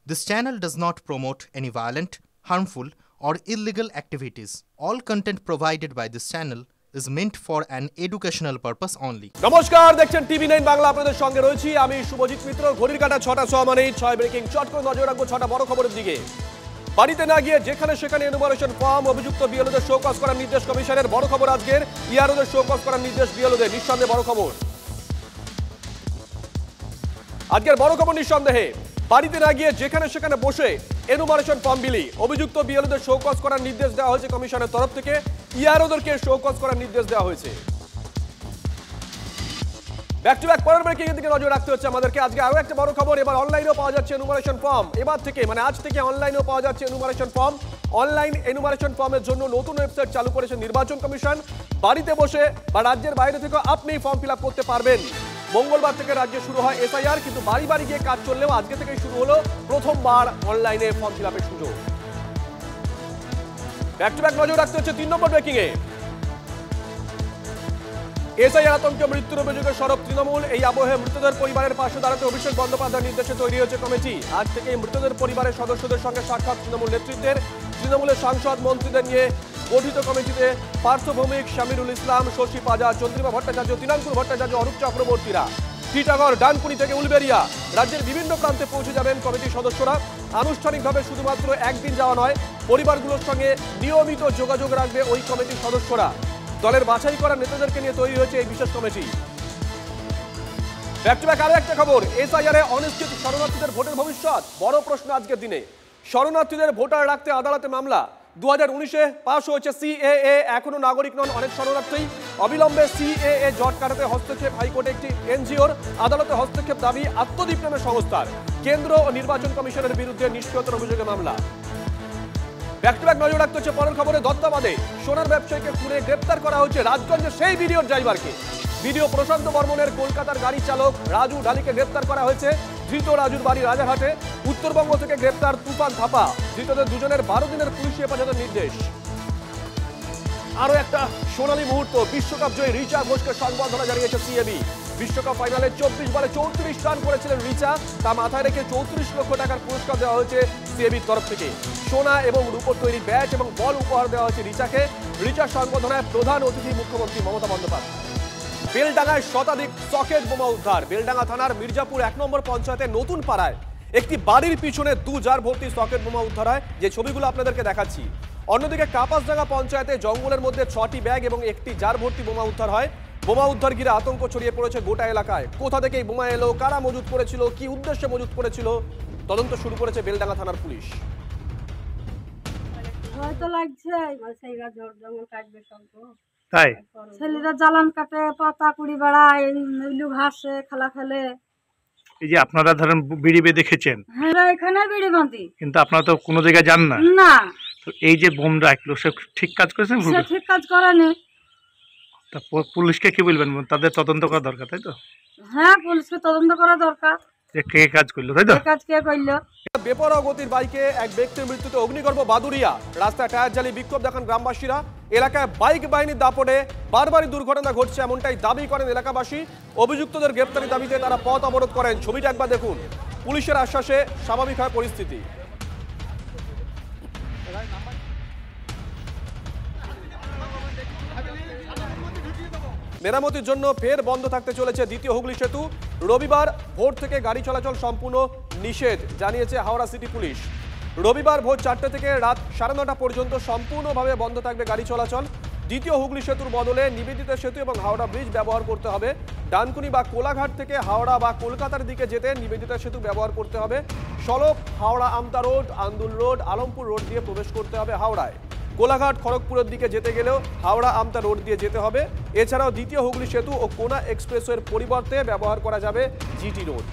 This channel does not promote any violent, harmful, or illegal activities. All content provided by this channel is meant for an educational purpose only. নমস্কার, দেখছেন টিভি9 বাংলা। আপনাদের সঙ্গে রয়েছি আমি শুভজিৎ মিত্র। ঘড়ির কাঁটা 6টা মানে 6 ব্রেকিং। চট করে নজর রাখবো 6টা বড় খবরের দিকে। বাড়িতে না গিয়ে যেখানে সেখানে এনুমারেশন ফর্ম অভিযুক্ত বিএলওদের শোকজ করার নির্দেশ কমিশনের। বড় খবর আজকের, ইআরওদের শোকজ করার নির্দেশ বিএলওদের। নিঃসন্দেহে বড় খবর আজকের। বড় খবর নিঃসন্দেহে বাড়িতে না গিয়ে যেখানে সেখানে বসে এনুমারেশন ফর্ম বিলি অভিযুক্ত বিএলওদের শোকজ করার নির্দেশ দেওয়া হয়েছে কমিশনের তরফ থেকে। ইআরওদেরকে শোকজ করার নির্দেশ দেওয়া হয়েছে। ব্যাক টু ব্যাক পরের ব্রেকিং এর দিকে নজর রাখতে হচ্ছে আমাদেরকে। আজকে আরো একটা বড় খবর, এবার অনলাইনেও পাওয়া যাচ্ছে এনুমারেশন ফর্ম। এবার থেকে মানে আজ থেকে অনলাইনেও পাওয়া যাচ্ছে এনুমারেশন ফর্ম। অনলাইন এনুমারেশন ফর্মের জন্য নতুন ওয়েবসাইট চালু করেছে নির্বাচন কমিশন। বাড়িতে বসে বা রাজ্যের বাইরে থেকে আপনি ফর্ম ফিল আপ করতে পারবেন। মঙ্গলবার থেকে রাজ্যে শুরু হয় এসআইআর, কিন্তু বাড়ি বাড়ি গিয়ে কাজ চললেও আজকে থেকেই শুরু হলো প্রথমবার অনলাইনে ফর্ম ফিল আপের সুযোগ। ব্যাক টু ব্যাক নজর রাখতে হচ্ছে 3 নম্বর ব্রেকিং এ। এসআইআর আতঙ্কে মৃত্যুর অভিযোগে সরব তৃণমূল। এই আবহে মৃতদের পরিবারের পাশে দাঁড়াতে অভিষেক বন্দ্যোপাধ্যায়ের নির্দেশে তৈরি হয়েছে কমিটি। আজ থেকে মৃতদের পরিবারের সদস্যদের সঙ্গে সাক্ষাৎ তৃণমূল নেতৃত্বের। তৃণমূলের সাংসদ মন্ত্রীদের নিয়ে গঠিত কমিটিতে পার্থ ভৌমিক, শামিরুল ইসলাম, শশী পাজা, চন্দ্রিমা ভট্টাচার্য, তিনাঙ্কুর ভট্টাচার্য, অরূপ চক্রবর্তীরা। টিটাগড়, ডানকুনি থেকে উলবেরিয়া রাজ্যের বিভিন্ন প্রান্তে পৌঁছে যাবেন কমিটির সদস্যরা। আনুষ্ঠানিকভাবে শুধুমাত্র একদিন যাওয়া নয়, পরিবারগুলোর সঙ্গে নিয়মিত যোগাযোগ রাখবে ওই কমিটির সদস্যরা। দলের বাছাই করা নেতাদেরকে নিয়ে তৈরি হয়েছে এই বিশেষ কমিটি। ব্যাক টু ব্যাক আরো একটা খবর, এসআইআর এ অনিশ্চিত শরণার্থীদের ভোটের ভবিষ্যৎ। বড় প্রশ্ন আজকের দিনে। শরণার্থীদের ভোটার রাখতে আদালতে মামলা। 2019-এ পাশ হয়েছে সিএএ, এখনো নাগরিক নন অনেক শরণার্থী। অবিলম্বে সিএএ জট কাটাতে হস্তক্ষেপ হাইকোর্টে একটি এনজিওর। আদালতে হস্তক্ষেপ দাবি আত্মদীপ নামে সংস্থার। কেন্দ্র ও নির্বাচন কমিশনের বিরুদ্ধে নিষ্ক্রিয়তার অভিযোগে মামলা। ব্যাক টু ব্যাক নজর রাখতে হচ্ছে পরের খবরে। দত্তাবাদে সোনার ব্যবসায়ীকে খুনে গ্রেপ্তার করা হয়েছে রাজগঞ্জের সেই ভিডিওর ড্রাইভারকে। ভিডিও প্রশান্ত বর্মনের কলকাতার গাড়ি চালক রাজু ঢালিকে গ্রেপ্তার করা হয়েছে। ধৃত রাজুর বাড়ি রাজারহাটে। উত্তরবঙ্গ থেকে গ্রেপ্তার তুফান থাপা। ধৃতদের দুজনের 12 দিনের পুলিশি হেফাজতের নির্দেশ। আরো একটা সোনালী মুহূর্ত, বিশ্বকাপ জয়ী রিচা ঘোষকে সংবর্ধনা জানিয়েছে সিএবি। বিশ্বকাপ ফাইনালে 24 বলে 34 রান করেছিলেন রিচা। তা মাথায় রেখে 34 লক্ষ টাকার পুরস্কার দেওয়া হয়েছে সিএবির তরফ থেকে। সোনা এবং রূপোর তৈরি ব্যাট এবং বল উপহার দেওয়া হয়েছে রিচাকে। রিচার সংবর্ধনায় প্রধান অতিথি মুখ্যমন্ত্রী মমতা বন্দ্যোপাধ্যায়। বেলডাঙ্গায় শতাধিক সকেট বোমা উদ্ধার। বেলডাঙ্গা থানার মির্জাপুর 1 নম্বর পঞ্চায়েতের নতুন পাড়ায় একটি বাড়ির পিছনে 2 জার ভর্তি সকেট বোমা উদ্ধার হয়, যে ছবিগুলো আপনাদেরকে দেখাচ্ছি। অন্যদিকে কাপাসডাঙ্গা পঞ্চায়েতে জঙ্গলের মধ্যে 6টি ব্যাগ এবং একটি জার ভর্তি বোমা উদ্ধার হয়। বোমা উদ্ধার ঘিরে আতঙ্ক ছড়িয়ে পড়েছে গোটা এলাকায়। কোথা থেকে এই বোমা এলো, কারা মজুত করেছিল, কি উদ্দেশ্যে মজুত করেছিল, তদন্ত শুরু করেছে বেলডাঙ্গা থানার পুলিশ। হয়তো লাগছে সেইরা জঙ্গল কাটবে সব, তাই ছেলেরা জ্বালান কাটে, পাতা কুড়ি বেড়ায়, ইলু ঘাসে খেলা খেলে। এই যে আপনারা ধরেন বিড়ি বেঁধে দেখেছেন, হ্যাঁ এখানে বিড়ি বাঁধি, কিন্তু আপনারা তো কোনো জায়গায় যান না। না, তো এই যে বোম রাখলো, সে ঠিক কাজ করেছেন? সে ঠিক কাজ করেনি। তা পুলিশকে কি বলবেন? তাদের তদন্ত করা দরকার, তাই তো? হ্যাঁ, পুলিশকে তদন্ত করা দরকার, যে কে কাজ করলো, তাই তো? কাজ কে করলো। বেপরোয়া গতির বাইকে এক ব্যক্তির মৃত্যুতে অগ্নিগর্ভ বাদুরিয়া। রাস্তায় টায়ার জ্বালিয়ে বিক্ষোভ দেখান গ্রামবাসীরা। এলাকায় বাইক বাহিনীর দাপটে বারবারই দুর্ঘটনা ঘটছে, এমনটাই দাবি করেন এলাকাবাসী। অভিযুক্তদের গ্রেপ্তারি দাবিতে তারা পথ অবরোধ করেন। ছবিটা একবার দেখুন। পুলিশের আশ্বাসে স্বাভাবিক হয় পরিস্থিতি। মেরামতির জন্য ফের বন্ধ থাকতে চলেছে দ্বিতীয় হুগলি সেতু। রবিবার ভোর থেকে গাড়ি চলাচল সম্পূর্ণ নিষেধ জানিয়েছে হাওড়া সিটি পুলিশ। রবিবার ভোর 4টে থেকে রাত 9:30 পর্যন্ত সম্পূর্ণভাবে বন্ধ থাকবে গাড়ি চলাচল। দ্বিতীয় হুগলি সেতুর বদলে নিবেদিতা সেতু এবং হাওড়া ব্রিজ ব্যবহার করতে হবে। ডানকুনি বা কোলাঘাট থেকে হাওড়া বা কলকাতার দিকে যেতে নিবেদিতা সেতু ব্যবহার করতে হবে। সড়ক Howrah Amta road, Andul road, Alampur road দিয়ে প্রবেশ করতে হবে হাওড়ায়। কোলাঘাট খড়গপুরের দিকে যেতে গেলেও হাওড়া আমতা রোড দিয়ে যেতে হবে। এছাড়াও দ্বিতীয় হুগলি সেতু ও কোনা এক্সপ্রেসওয়ের পরিবর্তে ব্যবহার করা যাবে জিটি রোড।